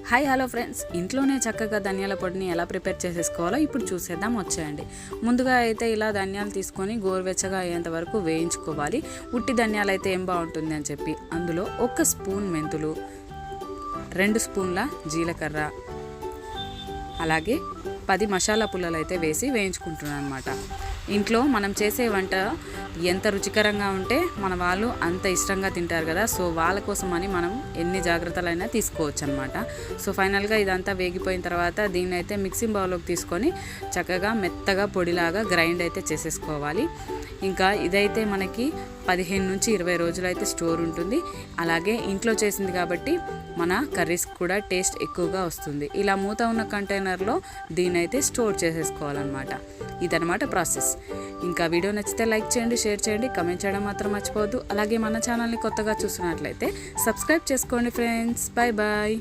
Hi hello friends, ఇంట్లోనే చక్కగా ధనియాల పొడిని ఎలా ప్రిపేర్ చేసేసుకోవాలో ఇప్పుడు చూసేద్దాం, వచ్చేయండి. ముందుగా అయితే ఇలా ధనియాలు తీసుకొని గోరువెచ్చగా అయ్యేంత వరకు వేయించుకోవాలి. ఉట్టి ధనియాలు అయితే ఏం బాగుంటుంది అని చెప్పి అందులో 1 స్పూన్ మెంతులు, 2 స్పూన్ల జీలకర్ర, అలాగే 10 మసాలా పుల్లలు అయితే వేసి వేయించుకుంటున్నాను అనమాట. ఇంట్లో మనం చేసే వంట ఎంత రుచికరంగా ఉంటే మన వాళ్ళు అంత ఇష్టంగా తింటారు కదా. సో వాళ్ళ కోసమని మనం ఎన్ని జాగ్రత్తలైనా తీసుకోవచ్చు అనమాట. సో ఫైనల్గా ఇదంతా వేగిపోయిన తర్వాత దీన్ని అయితే మిక్సింగ్ బౌల్లోకి తీసుకొని చక్కగా మెత్తగా పొడిలాగా గ్రైండ్ అయితే చేసేసుకోవాలి. ఇంకా ఇదైతే మనకి 15 నుంచి 20 రోజులు అయితే స్టోర్ ఉంటుంది. అలాగే ఇంట్లో చేసింది కాబట్టి మన కర్రీస్ కూడా టేస్ట్ ఎక్కువగా వస్తుంది. ఇలా మూత ఉన్న కంటైనర్లో దీన్ని అయితే స్టోర్ చేసేసుకోవాలన్నమాట. ఇదనమాట ప్రాసెస్. ఇంకా వీడియో నచ్చితే లైక్ చేయండి, షేర్ చేయండి, కమెంట్ చేయడం మాత్రం మర్చిపోవద్దు. అలాగే మన ఛానల్ని కొత్తగా చూస్తున్నట్లయితే సబ్స్క్రైబ్ చేసుకోండి ఫ్రెండ్స్. Bye bye.